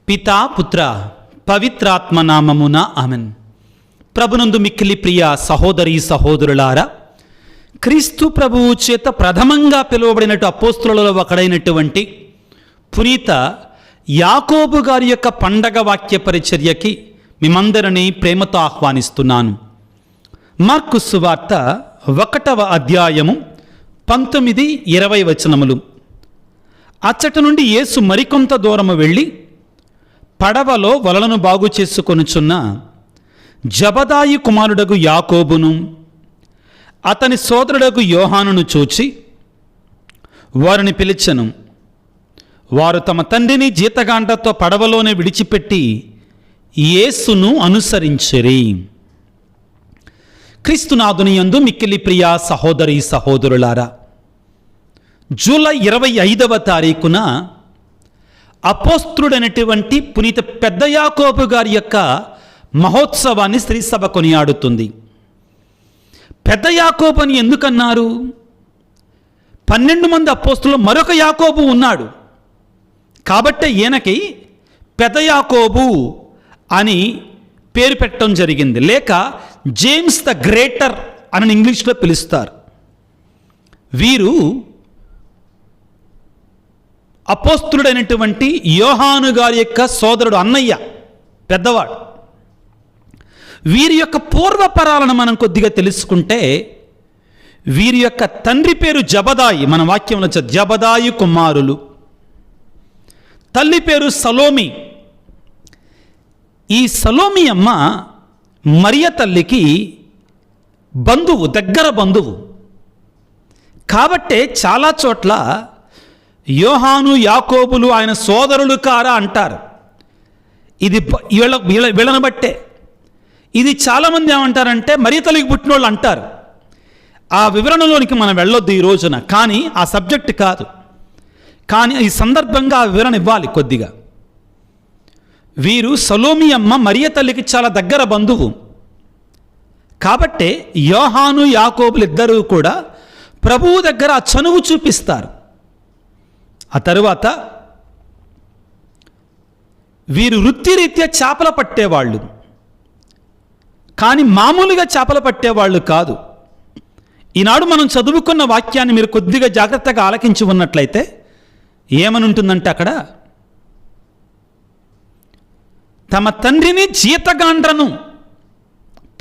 పితా పుత్ర పవిత్రాత్మ నామమున ఆమెన్. ప్రభునందు మిక్కిలి ప్రియ సహోదరి సహోదరులారా, క్రీస్తు ప్రభువు చేత ప్రథమంగా పిలువబడినట్టు అపోస్తులలో ఒకడైనటువంటి పునీత యాకోబు గారి యొక్క పండగ వాక్య పరిచర్యకి మిమ్మందరినీ ప్రేమతో ఆహ్వానిస్తున్నాను. మార్కు సువార్త 1వ అధ్యాయము 19-20 వచనములు. అచ్చట నుండి యేసు మరికొంత దూరము వెళ్ళి పడవలో వలలను బాగు చేసుకొనుచున్న జబదాయి కుమారుడగు యాకోబును అతని సోదరుడగు యోహానును చూచి వారిని పిలిచెను. వారు తమ తండ్రిని జీతగాండ్రతో పడవలోనే విడిచిపెట్టి యేసును అనుసరించిరి. క్రీస్తునాథుని యందు మిక్కిలి ప్రియ సహోదరి సహోదరులారా, జూలై 25వ తారీఖున అపోస్తుడైనటువంటి పునీత పెద్ద యాకోబు గారి యొక్క మహోత్సవాన్ని శ్రీసభ కొనియాడుతుంది. పెద్ద యాకోబు అని ఎందుకన్నారు? 12 మంది అపోస్తులు మరొక యాకోబు ఉన్నాడు కాబట్టి ఈయనకి పెద్ద యాకోబు అని పేరు పెట్టడం జరిగింది. లేక జేమ్స్ ద గ్రేటర్ అని ఇంగ్లీష్లో పిలుస్తారు. వీరు అపోస్తుడైనటువంటి యోహాను గారి యొక్క సోదరుడు, అన్నయ్య, పెద్దవాడు. వీరి యొక్క పూర్వపరాలను మనం కొద్దిగా తెలుసుకుంటే, వీరి యొక్క తండ్రి పేరు జబదాయి, మన వాక్యంలో జబదాయి కుమారులు. తల్లి పేరు సలోమి. ఈ సలోమి అమ్మ మరియ తల్లికి బంధువు, దగ్గర బంధువు. కాబట్టే చాలా చోట్ల యోహాను యాకోబులు ఆయన సోదరులు కారా అంటారు. ఇది వీళ్ళని బట్టే. ఇది చాలామంది ఏమంటారంటే మరియ తల్లికి పుట్టిన వాళ్ళు అంటారు. ఆ వివరణలోనికి మనం వెళ్ళొద్దు ఈ రోజున, కానీ ఆ సబ్జెక్ట్ కాదు. కానీ ఈ సందర్భంగా ఆ వివరణ ఇవ్వాలి కొద్దిగా. వీరు సలోమి అమ్మ మరియ తల్లికి చాలా దగ్గర బంధువు. కాబట్టే యోహాను యాకోబులు ఇద్దరూ కూడా ప్రభువు దగ్గర ఆ చనువు చూపిస్తారు. ఆ తరువాత వీరు వృత్తిరీత్యా చేపలు పట్టేవాళ్ళు, కానీ మామూలుగా చేపలు పట్టేవాళ్ళు కాదు. ఈనాడు మనం చదువుకున్న వాక్యాన్ని మీరు కొద్దిగా జాగ్రత్తగా ఆలకించి ఉన్నట్లయితే ఏమని ఉంటుందంటే, అక్కడ తమ తండ్రిని జీతగాండ్రను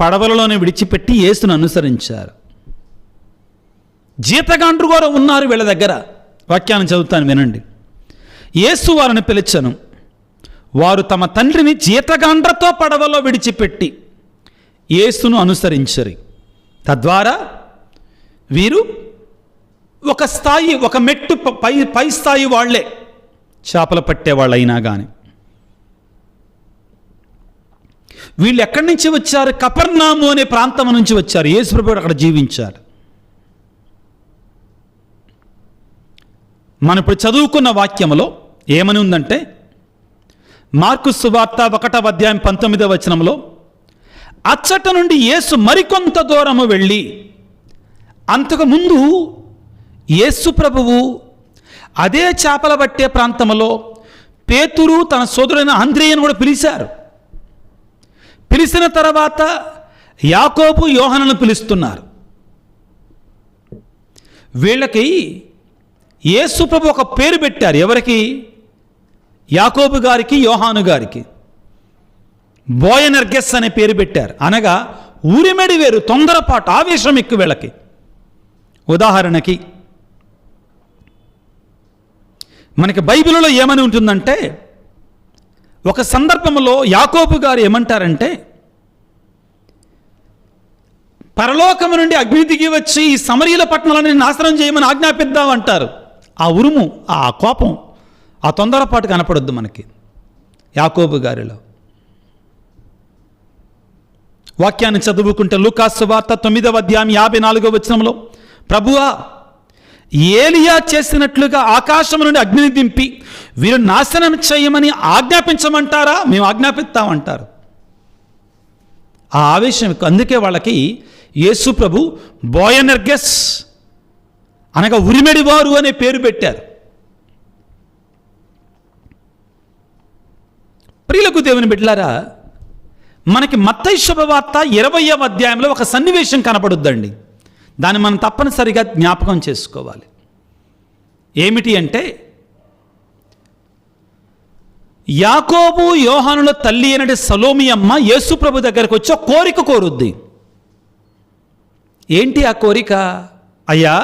పడవలలోనే విడిచిపెట్టి యేసును అనుసరించారు. జీతగాండ్రు కూడా ఉన్నారు వీళ్ళ దగ్గర. వాక్యాన్ని చదువుతాను వినండి. యేసు వారిని పిలిచెను. వారు తమ తండ్రిని జీతగాండ్రతో పడవలో విడిచిపెట్టి యేసును అనుసరించరు. తద్వారా వీరు ఒక స్థాయి, ఒక మెట్టు పై స్థాయి వాళ్లే, చేపలు పట్టేవాళ్ళైనా కానీ. వీళ్ళు ఎక్కడి నుంచి వచ్చారు? కపెర్నహూము అనే ప్రాంతం నుంచి వచ్చారు. యేసు ప్రభువు అక్కడ జీవించారు. మనం ఇప్పుడు చదువుకున్న వాక్యంలో ఏమని ఉందంటే, మార్కు సువార్త 1వ అధ్యాయం 19వ వచనంలో, అచ్చట నుండి యేసు మరికొంత దూరము వెళ్ళి, అంతకుముందు యేసు ప్రభువు అదే చేపల పట్టే ప్రాంతంలో పేతురు తన సోదరుడైన అంద్రేయను కూడా పిలిచారు. పిలిచిన తర్వాత యాకోబు యోహానును పిలుస్తున్నారు. వీళ్ళకి యేసు ప్రభు ఒక పేరు పెట్టారు. ఎవరికి? యాకోబు గారికి, యోహాను గారికి బోయనెర్గెస్ అనే పేరు పెట్టారు. అనగా ఊరిమెడి వేరు, తొందరపాటు, ఆవేశం ఎక్కువ వీళ్ళకి. ఉదాహరణకి మనకి బైబిల్లో ఏమని ఉంటుందంటే, ఒక సందర్భంలో యాకోబు గారు ఏమంటారంటే, పరలోకము నుండి అగ్ని దిగి వచ్చి ఈ సమరీల పట్టణాలని నాశనం చేయమని ఆజ్ఞాపిద్దామంటారు. ఆ ఉరుము, ఆ కోపం, ఆ తొందరపాటు కనపడొద్దు మనకి యాకోబు గారిలో. వాక్యాన్ని చదువుకుంటే లూకాసు వార్త 9వ అధ్యాయం 54వ వచనంలో, ప్రభువా, ఏలియా చేసినట్లుగా ఆకాశం నుండి అగ్నిని దింపి వీరు నాశనం చేయమని ఆజ్ఞాపించమంటారా? మేము ఆజ్ఞాపిస్తామంటారు. ఆ ఆవేశం. అందుకే వాళ్ళకి యేసు ప్రభు బోయనెర్గెస్ అనగా ఉరిమెడివారు అనే పేరు పెట్టారు. ప్రియులకు దేవుని బిడ్డలారా, మనకి మత్తయి శుభవార్త 20వ అధ్యాయంలో ఒక సన్నివేశం కనపడుద్దండి. దాన్ని మనం తప్పనిసరిగా జ్ఞాపకం చేసుకోవాలి. ఏమిటి అంటే, యాకోబు యోహానుల తల్లి అయినటి సలోమి అమ్మ యేసు ప్రభు దగ్గరకు వచ్చి ఒక కోరిక కోరుద్ది. ఏంటి ఆ కోరిక? అయ్యా,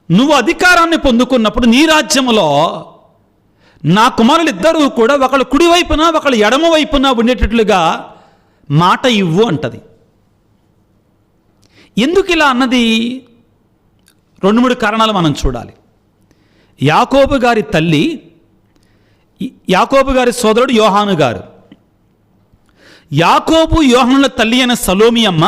నువ్వు అధికారాన్ని పొందుకున్నప్పుడు నీ రాజ్యంలో నా కుమారులు ఇద్దరూ కూడా ఒకళ్ళు కుడివైపున ఒకళ్ళు ఎడమ వైపున ఉండేటట్లుగా మాట ఇవ్వు అంటది. ఎందుకు ఇలా అన్నది? 2-3 కారణాలు మనం చూడాలి. యాకోబు గారి తల్లి, యాకోబు గారి సోదరుడు యోహాను గారు. యాకోబు యోహానుల తల్లి అయిన సలోమి అమ్మ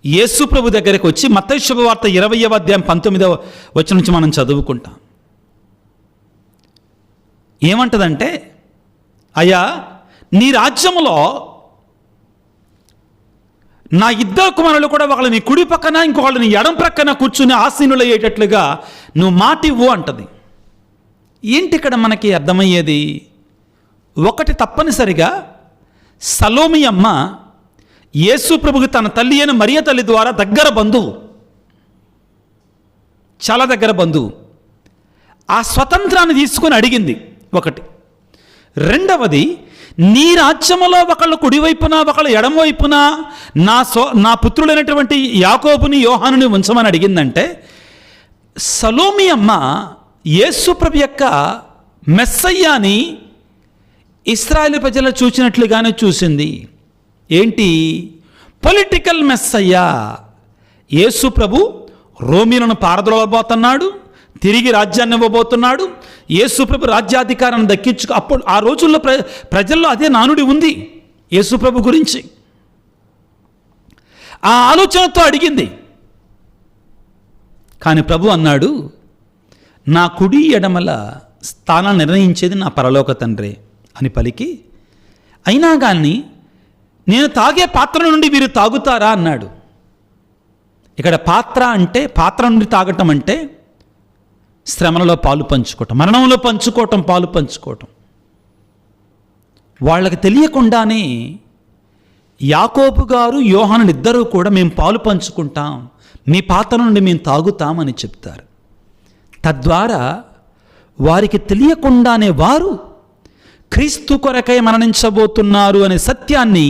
యేసు ప్రభు దగ్గరికి వచ్చి మత్తయి శుభవార్త 20వ అధ్యాయం 19వ వచనం నుంచి మనం చదువుకుంటాం. ఏమంటదంటే, అయ్యా, నీ రాజ్యంలో నా ఇద్దరు కుమారులు కూడా ఒకళ్ళు నీ కుడి పక్కన ఇంకొకళ్ళు నీ ఎడం ప్రక్కన కూర్చుని ఆసీనులు అయ్యేటట్లుగా నువ్వు మాట ఇవ్వు అంటది. ఏంటి ఇక్కడ మనకి అర్థమయ్యేది? ఒకటి, తప్పనిసరిగా సలోమి అమ్మ యేసు ప్రభుకి తన తల్లి అయిన మరియ తల్లి ద్వారా దగ్గర బంధువు, చాలా దగ్గర బంధువు. ఆ స్వతంత్రాన్ని తీసుకొని అడిగింది. ఒకటి. రెండవది, నీ రాజ్యములో ఒకళ్ళు కుడివైపున ఒకళ్ళు ఎడమవైపున నా పుత్రులైనటువంటి యాకోబుని యోహానుని ఉంచమని అడిగిందంటే, సలోమి అమ్మ యేసు ప్రభు యొక్క మెస్సయ్యాని ఇశ్రాయేలు ప్రజలు చూసినట్లుగానే చూసింది. ఏంటి? పొలిటికల్ మెస్సయ్యా. యేసు ప్రభు రోమీలను పారద్రోలబోతున్నాడు, తిరిగి రాజ్యాన్ని ఇవ్వబోతున్నాడు. యేసు ప్రభు రాజ్యాధికారాన్ని దక్కించుకు. అప్పుడు ఆ రోజుల్లో ప్రజల్లో అదే నానుడి ఉంది యేసు ప్రభు గురించి. ఆ ఆలోచనతో అడిగింది. కానీ ప్రభు అన్నాడు, నా కుడి ఎడమల స్థానాన్ని నిర్ణయించేది నా పరలోక తండ్రే అని పలికి, అయినా కానీ నేను తాగే పాత్ర నుండి వీరు తాగుతారా అన్నాడు. ఇక్కడ పాత్ర అంటే, పాత్ర నుండి తాగటం అంటే శ్రమలలో పాలు పంచుకోవటం, మరణంలో పంచుకోవటం, పాలు పంచుకోవటం. వాళ్ళకి తెలియకుండానే యాకోబు గారు యోహాను ఇద్దరూ కూడా మేము పాలు పంచుకుంటాం, మీ పాత్ర నుండి మేము తాగుతామని చెప్తారు. తద్వారా వారికి తెలియకుండానే వారు క్రీస్తు కొరకై మరణించబోతున్నారు అనే సత్యాన్ని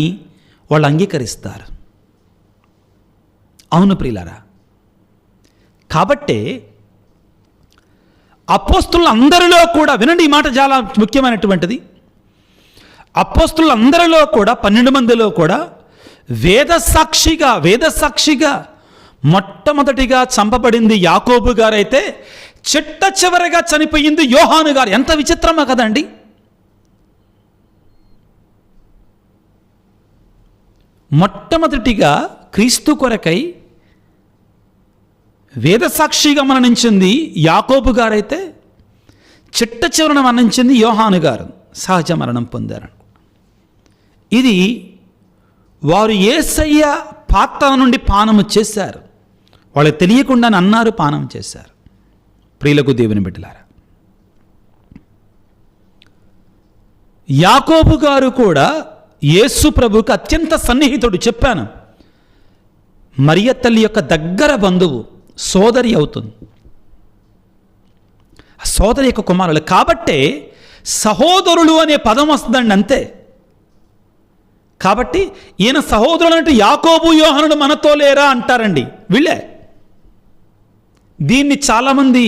వాళ్ళు అంగీకరిస్తారు. అవును ప్రియులారా, కాబట్టే అపోస్తులందరిలో కూడా, వినండి ఈ మాట చాలా ముఖ్యమైనటువంటిది, అపోస్తులందరిలో కూడా 12 మందిలో కూడా వేద సాక్షిగా మొట్టమొదటిగా చంపబడింది యాకోబు గారైతే చిట్ట చివరిగా చనిపోయింది యోహాను గారు. ఎంత విచిత్రమా కదండి. మొట్టమొదటిగా క్రీస్తు కొరకై వేదసాక్షిగా మరణించింది యాకోబు గారైతే చిట్ట చివరన మరణించింది యోహాను గారు, సహజ మరణం పొందారు. ఇది వారు యేసయ్య పాత్ర నుండి పానము చేశారు, వాళ్ళకి తెలియకుండానే అన్నారు, పానం చేశారు. ప్రియులకు దేవుని బిడ్డలారా, యాకోబు గారు కూడా యేసు ప్రభువుకి అత్యంత సన్నిహితుడు. చెప్పాను, మరియ తల్లి యొక్క దగ్గర బంధువు, సోదరి అవుతుంది. సోదరి యొక్క కుమారులు కాబట్టే సహోదరులు అనే పదం వస్తుందండి, అంతే. కాబట్టి ఈయన సహోదరులు అంటే యాకోబు యోహానుడు మనతో లేరా అంటారండి వీళ్ళే. దీన్ని చాలామంది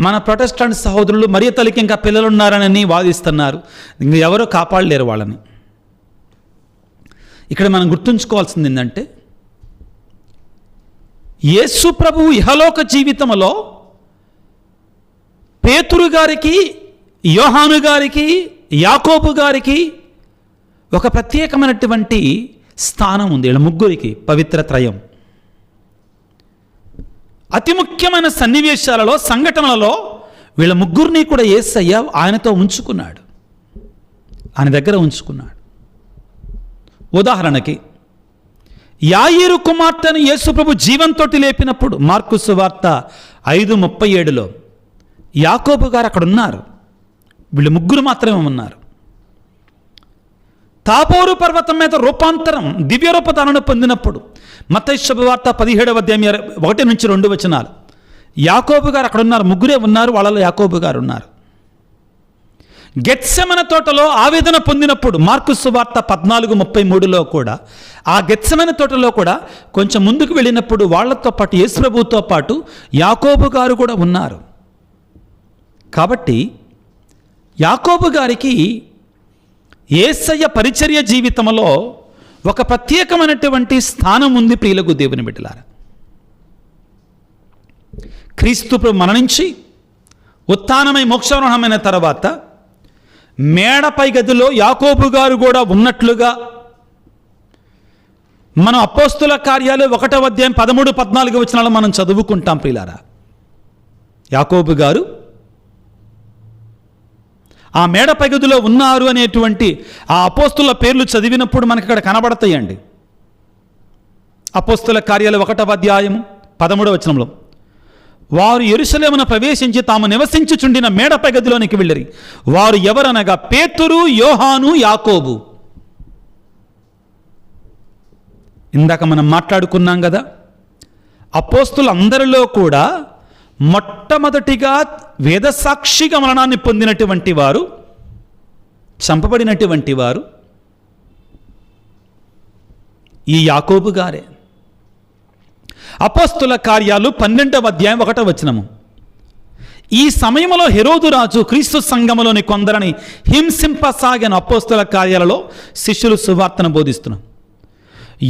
మన ప్రొటెస్టెంట్ సహోదరులు మరియ తల్లికి ఇంకా పిల్లలు ఉన్నారని వాదిస్తున్నారు. ఇంక ఎవరో కాపాడలేరు వాళ్ళని. ఇక్కడ మనం గుర్తుంచుకోవాల్సింది ఏంటంటే, యేసు ప్రభువు ఇహలోక జీవితంలో పేతురు గారికి, యోహాను గారికి, యాకోబు గారికి ఒక ప్రత్యేకమైనటువంటి స్థానం ఉంది. వీళ్ళ ముగ్గురికి పవిత్ర త్రయం. అతి ముఖ్యమైన సన్నివేశాలలో, సంఘటనలలో వీళ్ళ ముగ్గురిని కూడా యేసయ్య ఆయనతో ఉంచుకున్నాడు, ఆయన దగ్గర ఉంచుకున్నాడు. ఉదాహరణకి యాయీరు కుమార్తెను యేసు ప్రభు జీవంతో లేపినప్పుడు మార్కు సువార్త 5:37లో యాకోబు గారు అక్కడ ఉన్నారు, వీళ్ళు ముగ్గురు మాత్రమే ఉన్నారు. తాబోరు పర్వతం మీద రూపాంతరం దివ్య రూపదానను పొందినప్పుడు మత్తయి శుభవార్త 17వ అధ్యాయం 1-2 వచనాలు. యాకోబు గారు అక్కడ ఉన్నారు, ముగ్గురే ఉన్నారు, వాళ్ళలో యాకోబు గారు ఉన్నారు. గెత్సెమన తోటలో ఆవేదన పొందినప్పుడు మార్కు సువార్త 14:33లో కూడా ఆ గెత్సెమన తోటలో కూడా కొంచెం ముందుకు వెళ్ళినప్పుడు వాళ్ళతో పాటు యేసు ప్రభువుతో పాటు యాకోబు గారు కూడా ఉన్నారు. కాబట్టి యాకోబు గారికి యేసయ్య పరిచర్య జీవితంలో ఒక ప్రత్యేకమైనటువంటి స్థానం ఉంది. ప్రియులకు దేవుని బిడ్డలారా, క్రీస్తు మరణించి ఉత్థానమై మోక్షారోహణమైన తర్వాత మేడపై గదిలో యాకోబు గారు కూడా ఉన్నట్లుగా మనం అపోస్తుల కార్యాలు 1వ అధ్యాయం 13-14 వచనాలు మనం చదువుకుంటాం. ప్రియులారా, యాకోబు గారు ఆ మేడపై గదిలో ఉన్నారు అనేటువంటి ఆ అపోస్తుల పేర్లు చదివినప్పుడు మనకి ఇక్కడ కనబడతాయండి. అపోస్తుల కార్యాలు 1వ అధ్యాయం 13వ వచనంలో, వారు యెరూషలేమున ప్రవేశించి తాము నివసించుచుండిన మేడపై గదిలోనికి వెళ్ళిరి. వారు ఎవరనగా పేతురు, యోహాను, యాకోబు. ఇందాక మనం మాట్లాడుకున్నాం కదా, అపోస్తులందరిలో కూడా మొట్టమొదటిగా వేదసాక్షిగా మరణాన్ని పొందినటువంటి వారు, చంపబడినటువంటి వారు ఈ యాకోబు గారే. అపోస్తుల కార్యాలు 12వ అధ్యాయం 1వ వచనము, ఈ సమయంలో హెరోదు రాజు క్రీస్తు సంఘములోని కొందరిని హింసింపసాగిన. అపోస్తుల కార్యాలలో శిష్యులు సువార్తను బోధిస్తున్నాం.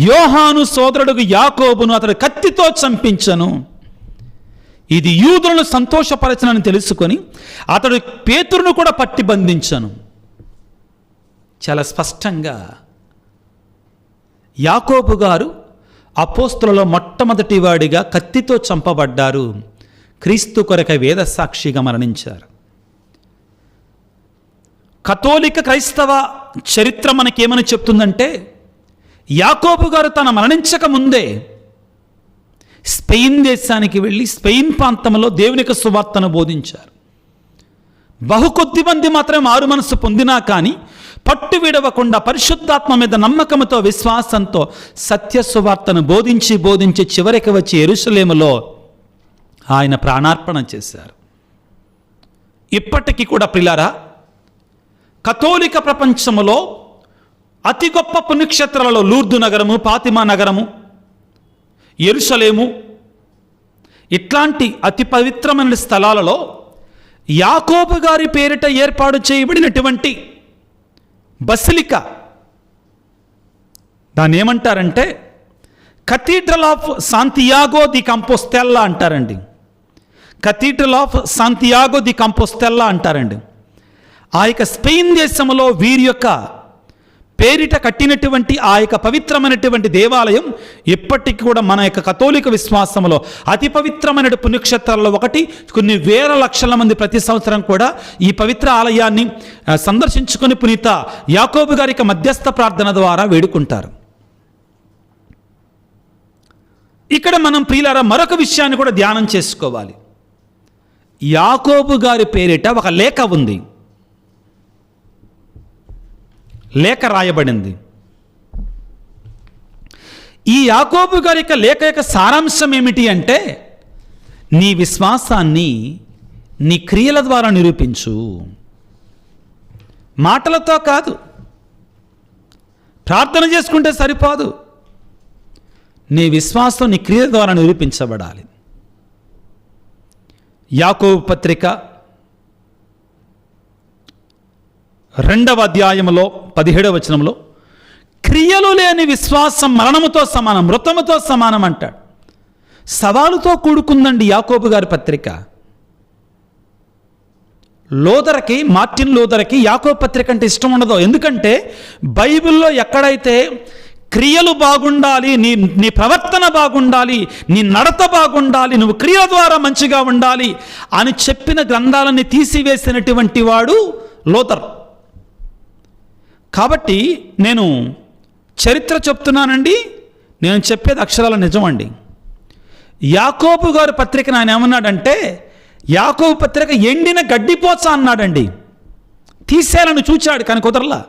యోహాను సోదరుడు యాకోబును అతడు కత్తితో చంపించను. ఇది యూదులను సంతోషపరచనని తెలుసుకొని అతడు పేతురును కూడా పట్టి బంధించను. చాలా స్పష్టంగా యాకోబు గారు అపోస్తులలో మొట్టమొదటి వాడిగా కత్తితో చంపబడ్డారు. క్రీస్తు కొరకై వేద సాక్షిగా మరణించారు. కథోలిక క్రైస్తవ చరిత్ర మనకేమని చెప్తుందంటే, యాకోబు గారు తన మరణించక ముందే స్పెయిన్ దేశానికి వెళ్ళి స్పెయిన్ ప్రాంతంలో దేవునికి సువార్తను బోధించారు. బహుకొద్ది మంది మాత్రం మారు మనసు పొందినా కానీ పట్టు విడవకుండా పరిశుద్ధాత్మ మీద నమ్మకంతో విశ్వాసంతో సత్య సువార్తను బోధించి చివరికి వచ్చి యెరూషలేములో ఆయన ప్రాణార్పణ చేశారు. ఇప్పటికీ కూడా ప్రియులారా, కథోలిక ప్రపంచంలో అతి గొప్ప పుణ్యక్షేత్రాలలో లూర్దు నగరము, ఫాతిమా నగరము, యెరూషలేము ఇట్లాంటి అతి పవిత్రమైన స్థలాలలో యాకోబు గారి పేరిట ఏర్పాటు చేయబడినటువంటి బసిలికా, దాన్ని ఏమంటారంటే కథీడ్రల్ ఆఫ్ సాంతియాగో ది కంపోస్టెల్లా అంటారండి. కథీడ్రల్ ఆఫ్ సాంతియాగో ది కంపోస్టెల్లా అంటారండి. ఆ యొక్క స్పెయిన్ దేశంలో వీరి యొక్క పేరిట కట్టినటువంటి ఆ యొక్క పవిత్రమైనటువంటి దేవాలయం ఇప్పటికీ కూడా మన యొక్క కథోలిక విశ్వాసంలో అతి పవిత్రమైన పుణ్యక్షేత్రాల్లో ఒకటి. కొన్ని వేల లక్షల మంది ప్రతి సంవత్సరం కూడా ఈ పవిత్ర ఆలయాన్ని సందర్శించుకొని పునీత యాకోబు గారి యొక్క మధ్యస్థ ప్రార్థన ద్వారా వేడుకుంటారు. ఇక్కడ మనం ప్రియులారా మరొక విషయాన్ని కూడా ధ్యానం చేసుకోవాలి. యాకోబు గారి పేరిట ఒక లేఖ ఉంది, లేఖ రాయబడింది. ఈ యాకోబు గారి యొక్క లేఖ యొక్క సారాంశం ఏమిటి అంటే, నీ విశ్వాసాన్ని నీ క్రియల ద్వారా నిరూపించు. మాటలతో కాదు, ప్రార్థన చేసుకుంటే సరిపోదు, నీ విశ్వాసం నీ క్రియల ద్వారా నిరూపించబడాలి. యాకోబు పత్రిక 2వ అధ్యాయంలో 17వ వచనంలో, క్రియలు లేని విశ్వాసం మరణముతో సమానం, మృతముతో సమానం అంటాడు. సవాలుతో కూడుకుందండి యాకోబు గారి పత్రిక. మార్టిన్ లూథర్కి యాకోబు పత్రిక అంటే ఇష్టం ఉండదు. ఎందుకంటే బైబిల్లో ఎక్కడైతే క్రియలు బాగుండాలి, నీ ప్రవర్తన బాగుండాలి, నీ నడత బాగుండాలి, నువ్వు క్రియల ద్వారా మంచిగా ఉండాలి అని చెప్పిన గ్రంథాలని తీసివేసినటువంటి వాడు లూథర్. కాబట్టి నేను చరిత్ర చెప్తున్నానండి, నేను చెప్పేది అక్షరాల నిజమండి. యాకోబు గారి పత్రికను ఆయన ఏమన్నాడంటే, యాకోబు పత్రిక ఎండిన గడ్డిపోచ అన్నాడండి. తీసేయాలని చూచాడు కానీ కుదరలా.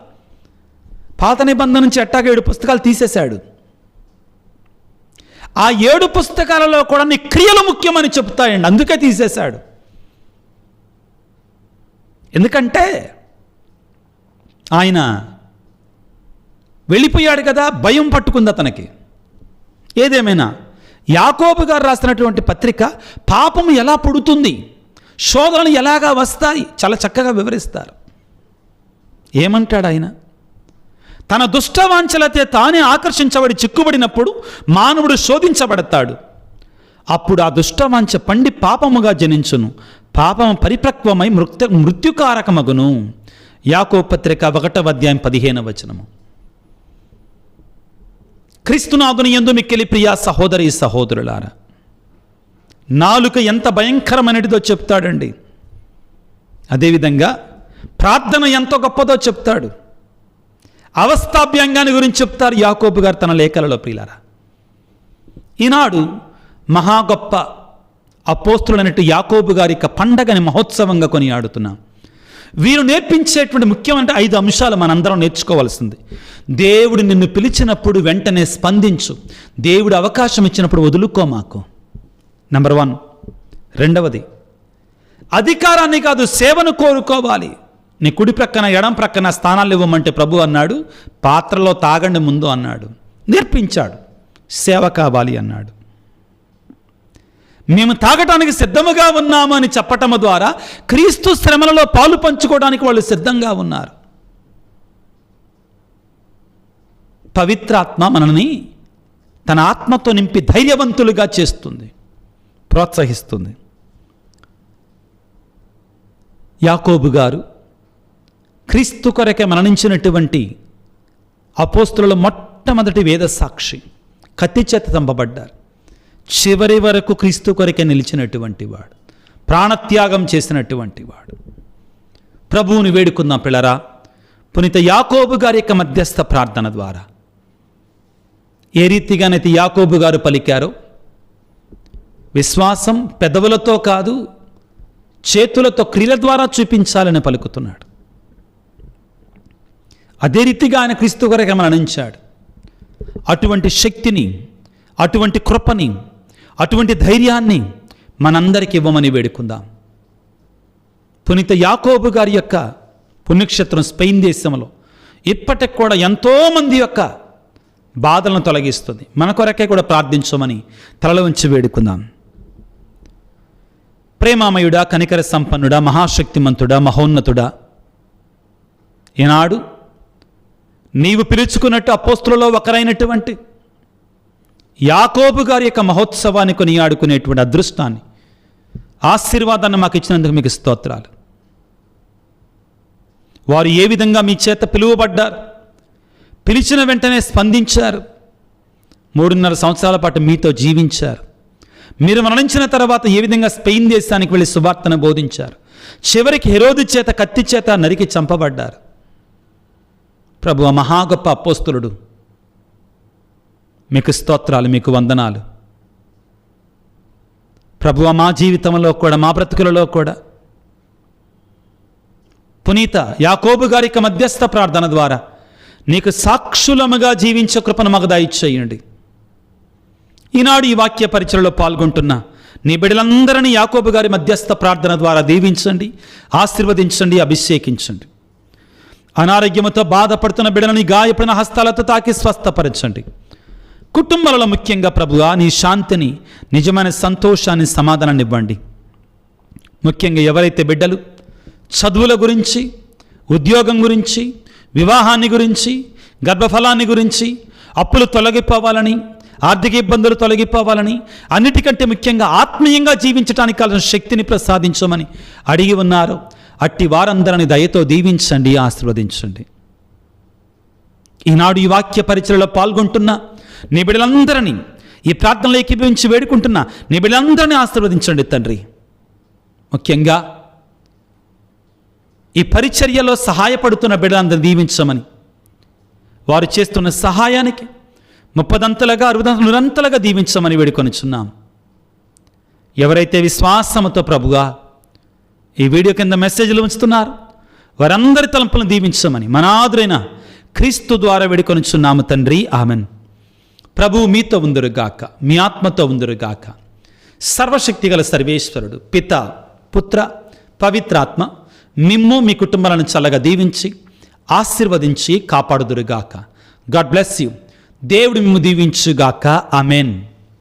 పాత నిబంధన నుంచి ఎట్టాగా 7 పుస్తకాలు తీసేశాడు. ఆ 7 పుస్తకాలలో కూడా నీ క్రియలు ముఖ్యమని చెప్తాయండి, అందుకే తీసేశాడు. ఎందుకంటే ఆయన వెళ్ళిపోయాడు కదా, భయం పట్టుకుంది అతనికి. ఏదేమైనా యాకోబు గారు రాసినటువంటి పత్రిక పాపము ఎలా పుడుతుంది, శోధనలు ఎలాగా వస్తాయి చాలా చక్కగా వివరిస్తారు. ఏమంటాడు ఆయన? తన దుష్టవాంఛలతే తానే ఆకర్షించబడి చిక్కుబడినప్పుడు మానవుడు శోధించబడతాడు. అప్పుడు ఆ దుష్టవాంఛ పండి పాపముగా జనించును, పాపము పరిపక్వమై మృత్యుకారకమగును. యాకోబు పత్రిక 1వ అధ్యాయం 15వ వచనము. క్రీస్తునాథుని యందు మిక్కిలి ప్రియా సహోదరి సహోదరులారా, నాలుక ఎంత భయంకరమైనటిదో చెప్తాడండి. అదేవిధంగా ప్రార్థన ఎంతో గొప్పదో చెప్తాడు. అవస్థాభ్యంగాన్ని గురించి చెప్తారు యాకోబు గారు తన లేఖలలో. ప్రియులారా, ఈనాడు మహా గొప్ప అపోస్తులైనట్టు యాకోబు గారి యొక్క పండగని మహోత్సవంగా కొనియాడుతున్నాం. వీరు నేర్పించేటువంటి ముఖ్యమైన 5 అంశాలు మనందరం నేర్చుకోవాల్సింది. దేవుడు నిన్ను పిలిచినప్పుడు వెంటనే స్పందించు, దేవుడు అవకాశం ఇచ్చినప్పుడు వదులుకో మాకు. నెంబర్ 1. రెండవది, అధికారాన్ని కాదు సేవను కోరుకోవాలి. నీ కుడి ప్రక్కన ఎడం ప్రక్కన స్థానాలు ఇవ్వమంటే ప్రభు అన్నాడు, పాత్రలో తాగండి ముందు అన్నాడు, నేర్పించాడు. సేవ కావాలి అన్నాడు. మేము తాగటానికి సిద్ధముగా ఉన్నాము అని చెప్పటము ద్వారా క్రీస్తు శ్రమలలో పాలు పంచుకోవడానికి వాళ్ళు సిద్ధంగా ఉన్నారు. పవిత్రాత్మ మనల్ని తన ఆత్మతో నింపి ధైర్యవంతులుగా చేస్తుంది, ప్రోత్సహిస్తుంది. యాకోబు గారు క్రీస్తు కొరకే మరణించినటువంటి అపోస్తులలో మొట్టమొదటి వేద సాక్షి. కత్తి చేత చంపబడ్డారు. చివరి వరకు క్రీస్తు కొరకే నిలిచినటువంటి వాడు, ప్రాణత్యాగం చేసినటువంటి వాడు. ప్రభువుని వేడుకుందాం పిల్లరా, పునీత యాకోబు గారి యొక్క మధ్యస్థ ప్రార్థన ద్వారా ఏ రీతిగానైతే యాకోబు గారు పలికారో, విశ్వాసం పెదవులతో కాదు చేతులతో క్రియల ద్వారా చూపించాలని పలుకుతున్నాడు. అదే రీతిగా ఆయన క్రీస్తు కొరకే మరణించాడు. అటువంటి శక్తిని, అటువంటి కృపని, అటువంటి ధైర్యాన్ని మనందరికి ఇవ్వమని వేడుకుందాం. పునీత యాకోబు గారి యొక్క పుణ్యక్షేత్రం స్పెయిన్ దేశంలో ఇప్పటికి కూడా ఎంతోమంది యొక్క బాధలను తొలగిస్తుంది. మన కొరకే కూడా ప్రార్థించమని తలలో ఉంచి వేడుకుందాం. ప్రేమామయుడా, కనికర సంపన్నుడా, మహాశక్తిమంతుడా, మహోన్నతుడా, ఈనాడు నీవు పిలుచుకున్నట్టు అపోస్తులలో ఒకరైనటువంటి యాకోబు గారి యొక్క మహోత్సవాన్ని కొనియాడుకునేటువంటి అదృష్టాన్ని, ఆశీర్వాదాన్ని మాకు ఇచ్చినందుకు మీకు స్తోత్రాలు. వారు ఏ విధంగా మీ చేత పిలువబడ్డారు, పిలిచిన వెంటనే స్పందించారు, 3.5 సంవత్సరాల పాటు మీతో జీవించారు. మీరు మరణించిన తర్వాత ఏ విధంగా స్పెయిన్ దేశానికి వెళ్ళి సువార్తను బోధించారు, చివరికి హెరోదు చేత కత్తి చేత నరికి చంపబడ్డారు. ప్రభు, ఆ మహా గొప్ప అపోస్తులుడు, మీకు స్తోత్రాలు, మీకు వందనాలు. ప్రభు, మా జీవితంలో కూడా, మా బ్రతుకులలో కూడా పునీత యాకోబు గారి యొక్క మధ్యస్థ ప్రార్థన ద్వారా నీకు సాక్షులముగా జీవించే కృపను మాకు దయచేయండి. ఈనాడు ఈ వాక్య పరిచయలో పాల్గొంటున్న నీ బిడ్డలందరినీ యాకోబు గారి మధ్యస్థ ప్రార్థన ద్వారా దీవించండి, ఆశీర్వదించండి, అభిషేకించండి. అనారోగ్యముతో బాధపడుతున్న బిడ్డలని గాయపడిన హస్తాలతో తాకి స్వస్థపరచండి. కుటుంబాలలో ముఖ్యంగా ప్రభువా నీ శాంతిని, నిజమైన సంతోషాన్ని, సమాధానాన్ని ఇవ్వండి. ముఖ్యంగా ఎవరైతే బిడ్డలు చదువుల గురించి, ఉద్యోగం గురించి, వివాహాన్ని గురించి, గర్భఫలాన్ని గురించి, అప్పులు తొలగిపోవాలని, ఆర్థిక ఇబ్బందులు తొలగిపోవాలని, అన్నిటికంటే ముఖ్యంగా ఆత్మీయంగా జీవించడానికి కావాల్సిన శక్తిని ప్రసాదించమని అడిగి ఉన్నారు, అట్టి వారందరిని దయతో దీవించండి, ఆశీర్వదించండి. ఈనాడు ఈ వాక్య పరిచయలో పాల్గొంటున్న నీ బిడ్డలందరినీ, ఈ ప్రార్థనలో ఏకీభవించి వేడుకుంటున్న నీ బిడ్డలందరినీ ఆశీర్వదించండి తండ్రి. ముఖ్యంగా ఈ పరిచర్యలో సహాయపడుతున్న బిడ్డలందరినీ దీవించమని, వారు చేస్తున్న సహాయానికి 30 60 దీవించమని వేడుకొనిచున్నాం. ఎవరైతే విశ్వాసముతో ప్రభుగా ఈ వీడియో కింద మెసేజ్లు ఉంచుతున్నారు వారందరి తలంపులను దీవించమని, మనాదురైన క్రీస్తు ద్వారా వేడుకొనుచున్నాము తండ్రి, ఆమెన్. ప్రభువు మీతో ఉందురుగాక, మీ ఆత్మతో ఉందురుగాక. సర్వశక్తిగల సర్వేశ్వరుడు పిత, పుత్ర, పవిత్రాత్మ మిమ్ము మీ కుటుంబాలను చల్లగా దీవించి ఆశీర్వదించి కాపాడుదురుగాక. God bless you. దేవుడు మిమ్ము దీవించుగాక. ఆమెన్.